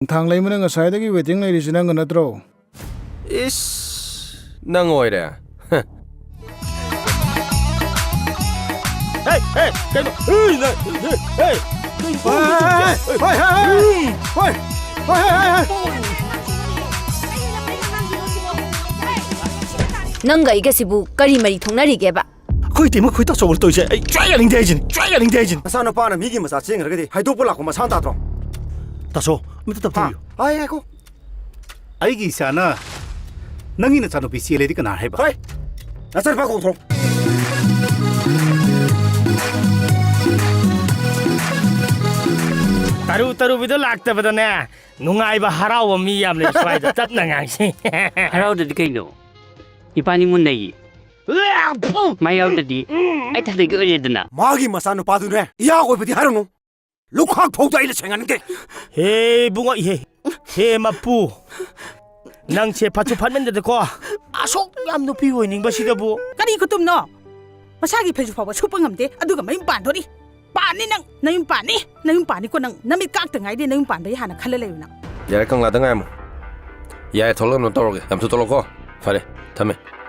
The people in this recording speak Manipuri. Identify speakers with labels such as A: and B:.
A: Thang lấy mình ngay đây cái waiting này đi xin anh nát rồi.
B: Is nang oi re.
C: Hey, hey, cái hey,
D: Nanga igasibu kari mari thongnarigeba.
C: Khoi ti ma khoi ta chobol toise ai try aling dejin
E: Masana pa na migi masa ching ragadi haido pula ko masan ta tro
C: ta so mi ta tu
E: ai ai ko
F: ai gi sana nangi na chanu pc le di kana hai ba
E: hai na sar pa ko tro
C: taru bido lakta badane nungai ba haraw mi yam le swai da tat na ngang si
G: haraw da kaino ipani mun nei mai out di ai ta de ge dana
E: magi masana pa du ne ya ko pedi haru no lukhak phau dai le chengan ke
C: he bunga he mapu nang che phachu phatmen de ko asok yam no pi hoining ba sida bu
H: Kani kutum no masagi pheju fawa supa ngamde aduga mayum pan thori pani nang nayum pani ko nang namit kak tangai de nayum pan bai hana khala leuna
B: Yare kang la da ngai mo. Yai tholom no toroge. Am tu toloko. Fare. Thame.